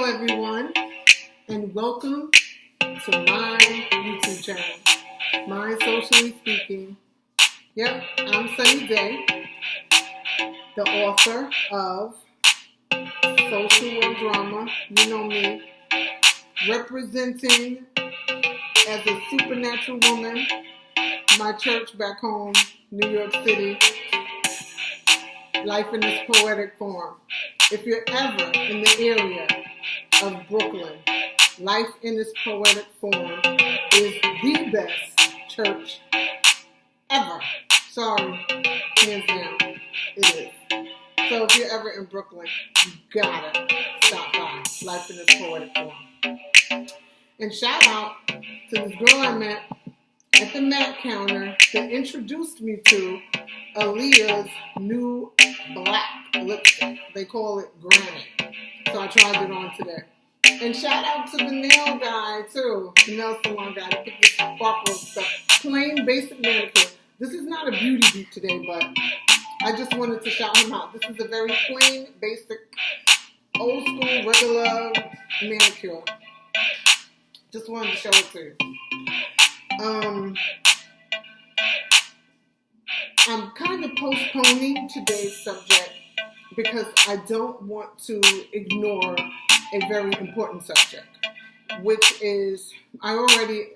Hello everyone, and welcome to my YouTube channel, Mind Socially Speaking. Yep, I'm Sunny Day, the author of Social Work Drama, you know me, representing as a supernatural woman, my church back home, New York City, life in this poetic form. If you're ever in the area of Brooklyn, Life in this Poetic Form is the best church ever. Sorry, hands down, it is. So if you're ever in Brooklyn, you gotta stop by Life in this Poetic Form. And shout out to this girl I met at the Mac counter that introduced me to Aaliyah's new black lipstick. They call it Granite. So I tried it on today. And shout out to the nail guy too, the nail salon guy that put this sparkle stuff. Plain basic manicure. This is not a beauty beat today, but I just wanted to shout him out. This is a very plain, basic, old school, regular manicure. Just wanted to show it to you. I'm kind of postponing today's subject because I don't want to ignore a very important subject, which is, I already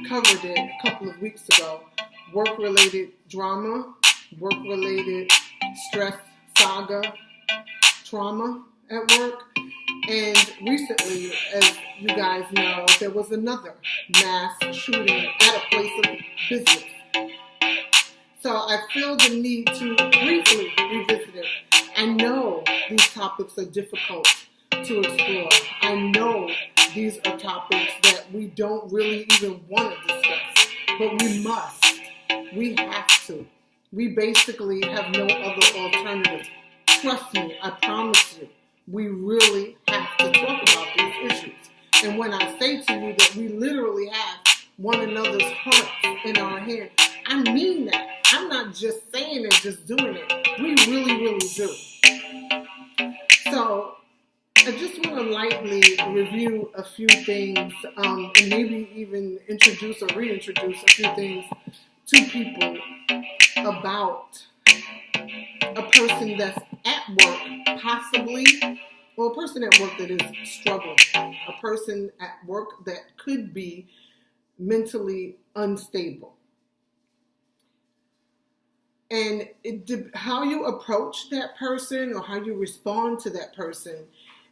covered it a couple of weeks ago, work-related drama, work-related stress, saga, trauma at work. And recently, as you guys know, there was another mass shooting at a place of business. So I feel the need to briefly revisit it. I know these topics are difficult to explore. I know these are topics that we don't really even want to discuss, but we must. We have to. We basically have no other alternative. Trust me, I promise you, we really have to talk about these issues. And when I say to you that we literally have one another's hearts in our hand, I mean that. I'm not just saying it, just doing it. We really, really do. So I just want to lightly review a few things and maybe even introduce or reintroduce a few things to people about a person that's at work, possibly, or a person at work that is struggling, a person at work that could be mentally unstable. And how you approach that person or how you respond to that person,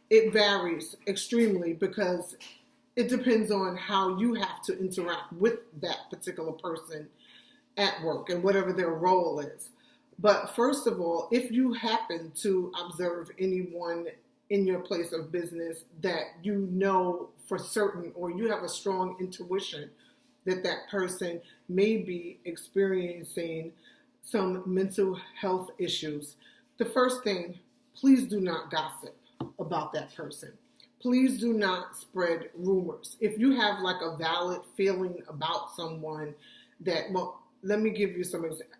it varies extremely because it depends on how you have to interact with that particular person at work and whatever their role is. But first of all, if you happen to observe anyone in your place of business that you know for certain, or you have a strong intuition that that person may be experiencing some mental health issues, the first thing, please do not gossip about that person. Please do not spread rumors. If you have like a valid feeling about someone that, well, let me give you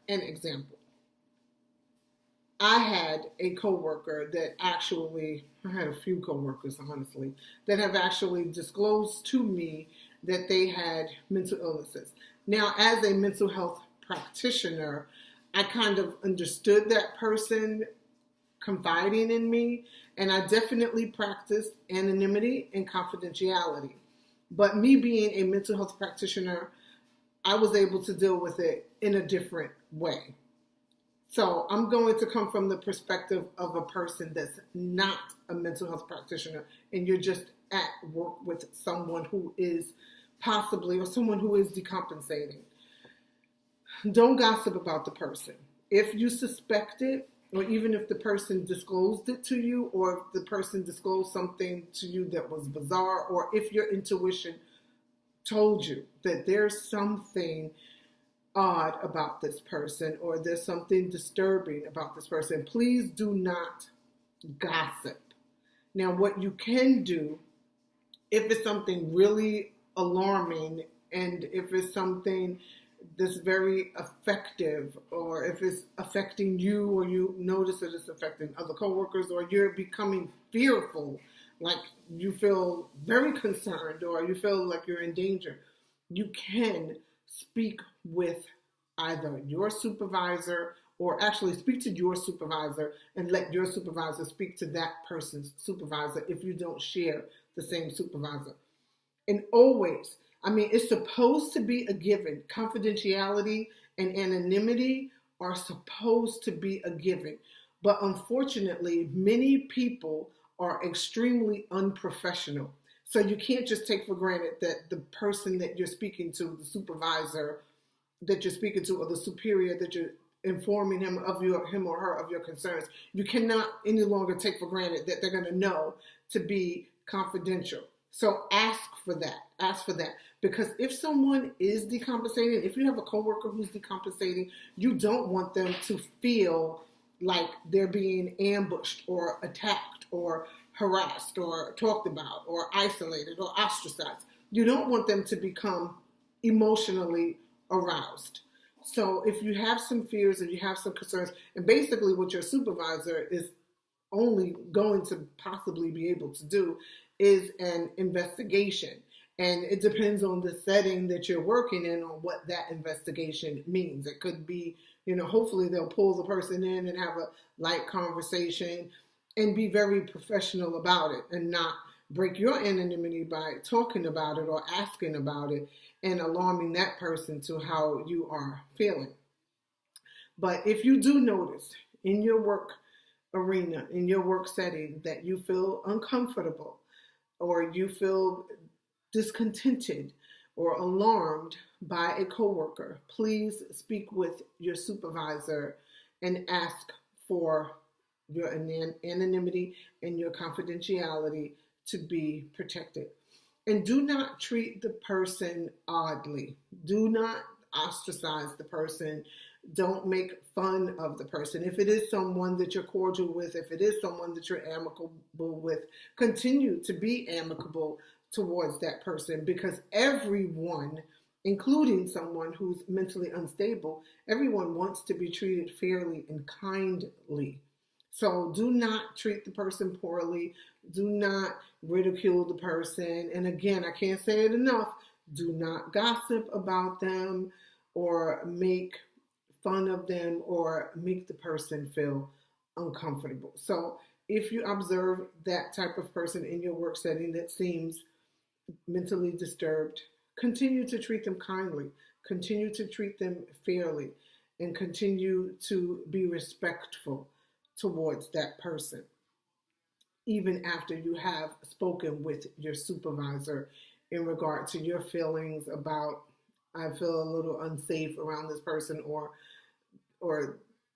an example. I had a coworker that actually, I had a few coworkers, honestly, that have actually disclosed to me that they had mental illnesses. Now, as a mental health practitioner, I kind of understood that person confiding in me, and I definitely practiced anonymity and confidentiality. But me being a mental health practitioner, I was able to deal with it in a different way. So I'm going to come from the perspective of a person that's not a mental health practitioner, and you're just at work with someone who is possibly, or someone who is decompensating. Don't gossip about the person. If you suspect it, or even if the person disclosed it to you, or if the person disclosed something to you that was bizarre, or if your intuition told you that there's something odd about this person, or there's something disturbing about this person, please do not gossip. Now, what you can do, if it's something really alarming, and if it's something that's very effective, or if it's affecting you, or you notice that it's affecting other coworkers, or you're becoming fearful, like you feel very concerned or you feel like you're in danger, you can speak with either your supervisor or actually speak to your supervisor and let your supervisor speak to that person's supervisor if you don't share the same supervisor. And always, I mean, it's supposed to be a given. Confidentiality and anonymity are supposed to be a given. But unfortunately, many people are extremely unprofessional. So you can't just take for granted that the person that you're speaking to, the supervisor that you're speaking to, or the superior that you're informing him or her of your concerns, you cannot any longer take for granted that they're going to know to be confidential. So ask for that. Ask for that. Because if someone is decompensating, if you have a coworker who's decompensating, you don't want them to feel like they're being ambushed or attacked or harassed or talked about or isolated or ostracized. You don't want them to become emotionally aroused. So if you have some fears and you have some concerns, and basically what your supervisor is only going to possibly be able to do is an investigation. And it depends on the setting that you're working in on what that investigation means. It could be, hopefully they'll pull the person in and have a light conversation and be very professional about it and not break your anonymity by talking about it or asking about it and alarming that person to how you are feeling. But if you do notice in your work arena, in your work setting, that you feel uncomfortable or you feel discontented or alarmed by a coworker, please speak with your supervisor and ask for your anonymity and your confidentiality to be protected. And do not treat the person oddly. Do not ostracize the person. Don't make fun of the person. If it is someone that you're cordial with, if it is someone that you're amicable with, continue to be amicable towards that person, because everyone, including someone who's mentally unstable, everyone wants to be treated fairly and kindly. So do not treat the person poorly. Do not ridicule the person. And again, I can't say it enough. Do not gossip about them or make fun of them or make the person feel uncomfortable. So if you observe that type of person in your work setting that seems mentally disturbed, continue to treat them kindly, continue to treat them fairly, and continue to be respectful towards that person, even after you have spoken with your supervisor in regard to your feelings about, I feel a little unsafe around this person, or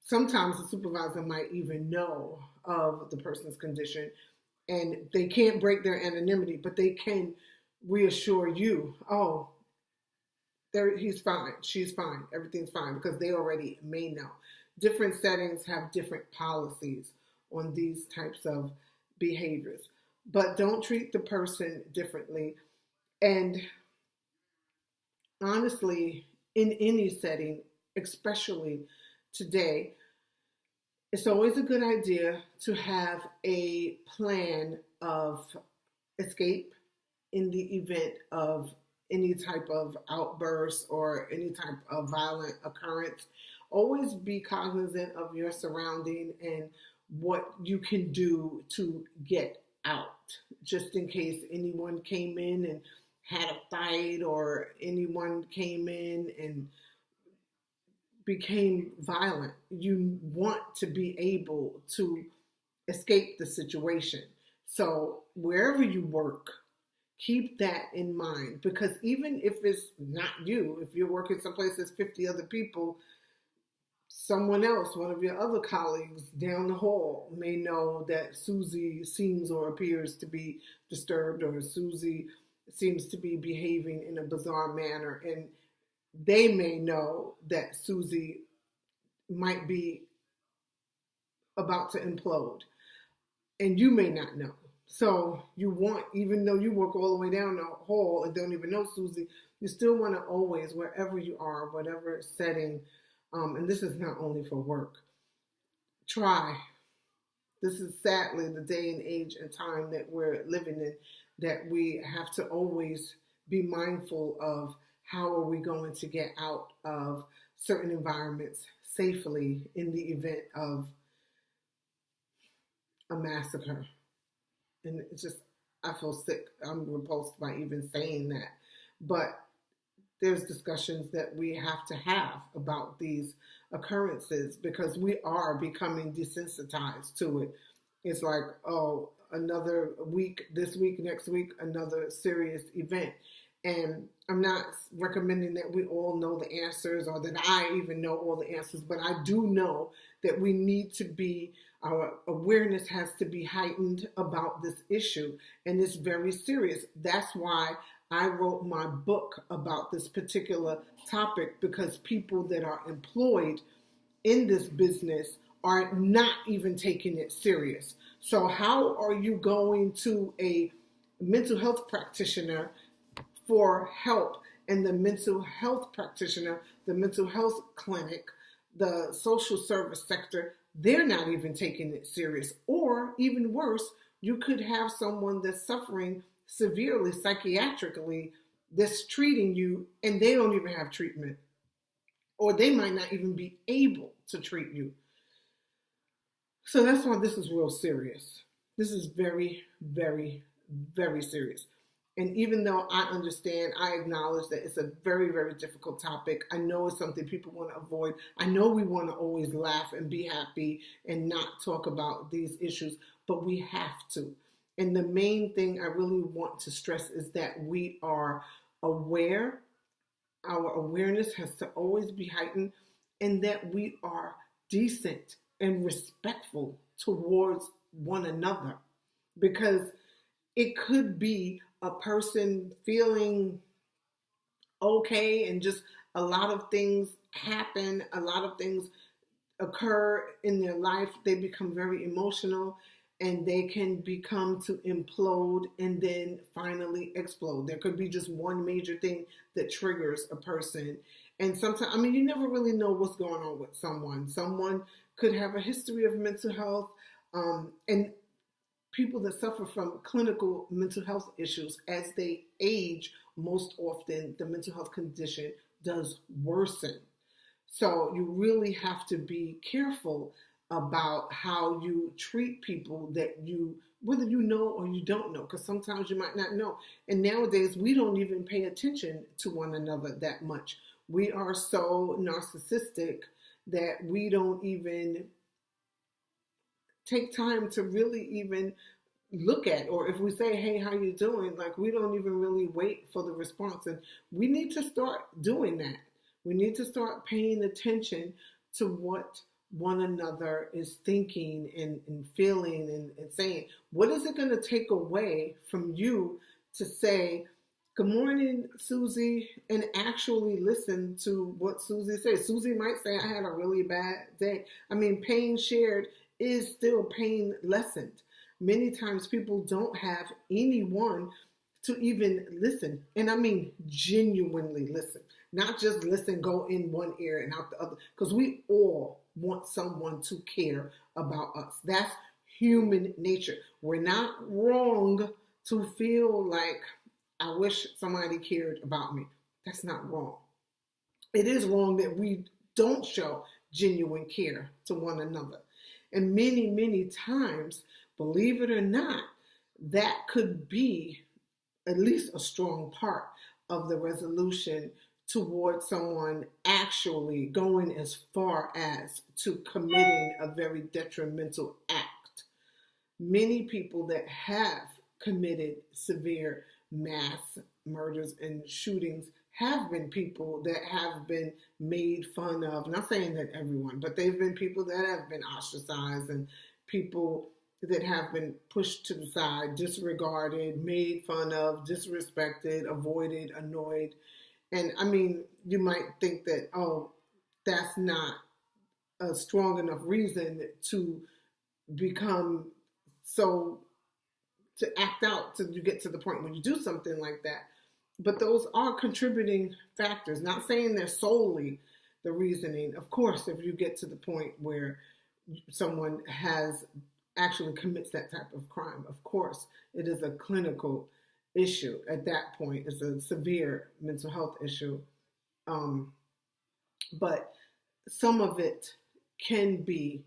sometimes the supervisor might even know of the person's condition and they can't break their anonymity, but they can reassure you, oh, he's fine, she's fine, everything's fine, because they already may know. Different settings have different policies on these types of behaviors, but don't treat the person differently. And honestly, in any setting, especially today, it's always a good idea to have a plan of escape in the event of any type of outburst or any type of violent occurrence. Always be cognizant of your surrounding and what you can do to get out, just in case anyone came in and had a fight or anyone came in and became violent. You want to be able to escape the situation. So wherever you work, keep that in mind, because even if it's not you, if you're working someplace there's 50 other people, someone else, one of your other colleagues down the hall may know that Susie seems or appears to be disturbed, or Susie seems to be behaving in a bizarre manner, and they may know that Susie might be about to implode, and you may not know. So you want, even though you work all the way down the hall and don't even know Susie, you still want to always, wherever you are, whatever setting, and this is not only for work, try This is sadly the day and age and time that we're living in, that we have to always be mindful of how are we going to get out of certain environments safely in the event of a massacre. And it's just, I feel sick. I'm repulsed by even saying that. But there's discussions that we have to have about these occurrences because we are becoming desensitized to it. It's like, oh, another week, this week, next week, another serious event. And I'm not recommending that we all know the answers or that I even know all the answers, but I do know that we need to be, our awareness has to be heightened about this issue. And it's very serious. That's why I wrote my book about this particular topic, because people that are employed in this business are not even taking it serious. So how are you going to a mental health practitioner for help, and the mental health practitioner, the mental health clinic, the social service sector, they're not even taking it serious? Or even worse, you could have someone that's suffering severely psychiatrically that's treating you and they don't even have treatment, or they might not even be able to treat you. So that's why this is real serious. This is very, very, very serious. And even though I understand, I acknowledge that it's a very, very difficult topic. I know it's something people want to avoid. I know we want to always laugh and be happy and not talk about these issues, but we have to. And the main thing I really want to stress is that we are aware. Our awareness has to always be heightened, and that we are decent and respectful towards one another. Because it could be a person feeling okay and just a lot of things happen, a lot of things occur in their life. They become very emotional and they can become to implode and then finally explode. There could be just one major thing that triggers a person. And sometimes, I mean, you never really know what's going on with someone. Someone could have a history of mental health, and people that suffer from clinical mental health issues, as they age, most often the mental health condition does worsen. So you really have to be careful about how you treat people that you, whether you know or you don't know, because sometimes you might not know. And nowadays, we don't even pay attention to one another that much. We are so narcissistic that we don't even take time to really even look at, or if we say, hey, how you doing? Like, we don't even really wait for the response. And we need to start doing that. We need to start paying attention to what one another is thinking and feeling and saying. What is it going to take away from you to say, good morning, Susie, and actually listen to what Susie says? Susie might say, I had a really bad day. I mean, pain shared is still pain lessened. Many times people don't have anyone to even listen. And I mean genuinely listen. Not just listen, go in one ear and out the other. Because we all want someone to care about us. That's human nature. We're not wrong to feel like, I wish somebody cared about me. That's not wrong. It is wrong that we don't show genuine care to one another. And many, many times, believe it or not, that could be at least a strong part of the resolution towards someone actually going as far as to committing a very detrimental act. Many people that have committed severe mass murders and shootings have been people that have been made fun of. Not saying that everyone, but they've been people that have been ostracized, and people that have been pushed to the side, disregarded, made fun of, disrespected, avoided, annoyed. And I mean, you might think that, oh, that's not a strong enough reason to become so, to act out till you get to the point when you do something like that. But those are contributing factors. Not saying they're solely the reasoning. Of course, if you get to the point where someone has actually commits that type of crime. Of course, it is a clinical issue at that point. It's a severe mental health issue. Um, but some of it can be,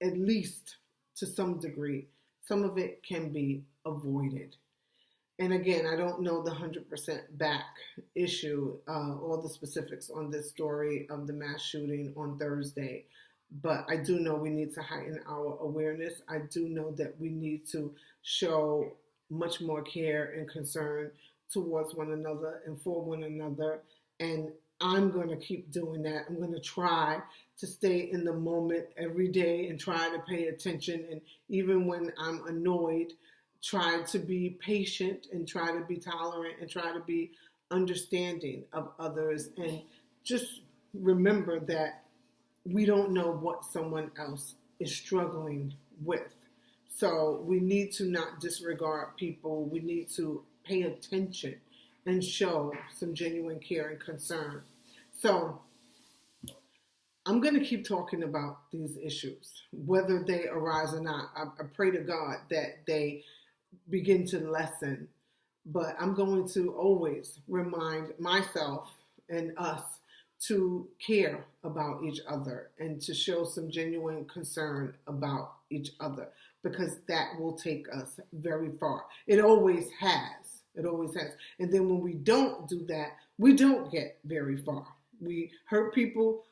at least to some degree, some of it can be avoided. And again, I don't know the 100% back issue, all the specifics on this story of the mass shooting on Thursday, but I do know we need to heighten our awareness. I do know that we need to show much more care and concern towards one another and for one another. And I'm going to keep doing that. I'm going to try to stay in the moment every day and try to pay attention. And even when I'm annoyed, try to be patient and try to be tolerant and try to be understanding of others. And just remember that we don't know what someone else is struggling with. So we need to not disregard people. We need to pay attention and show some genuine care and concern. So I'm going to keep talking about these issues, whether they arise or not. I pray to God that they begin to lessen, but I'm going to always remind myself and us to care about each other and to show some genuine concern about each other, because that will take us very far. It always has. It always has. And then when we don't do that, we don't get very far. We hurt people.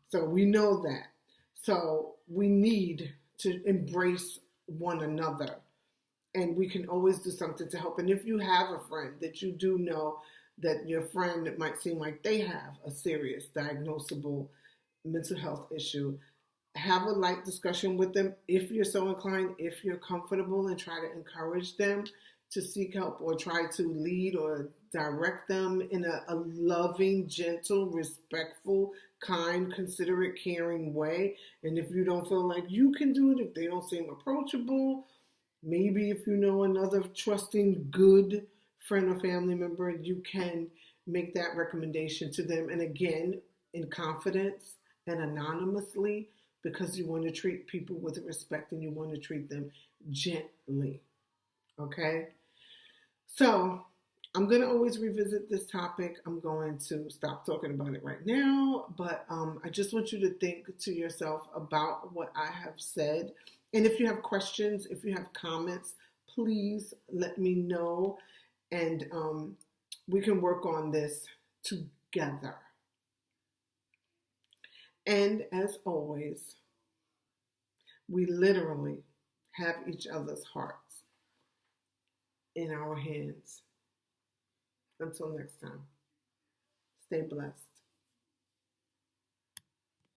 So we know that. So we need to embrace one another. And we can always do something to help. And if you have a friend that you do know that your friend might seem like they have a serious diagnosable mental health issue, have a light discussion with them if you're so inclined, if you're comfortable, and try to encourage them to seek help or try to lead or direct them in a loving, gentle, respectful, kind, considerate, caring way. And if you don't feel like you can do it, if they don't seem approachable, maybe if you know another trusting, good friend or family member, you can make that recommendation to them. And again, in confidence and anonymously, because you want to treat people with respect and you want to treat them gently. Okay? So I'm going to always revisit this topic. I'm going to stop talking about it right now, but I just want you to think to yourself about what I have said. And if you have questions, if you have comments, please let me know, and we can work on this together. And as always, we literally have each other's hearts in our hands. Until next time, stay blessed.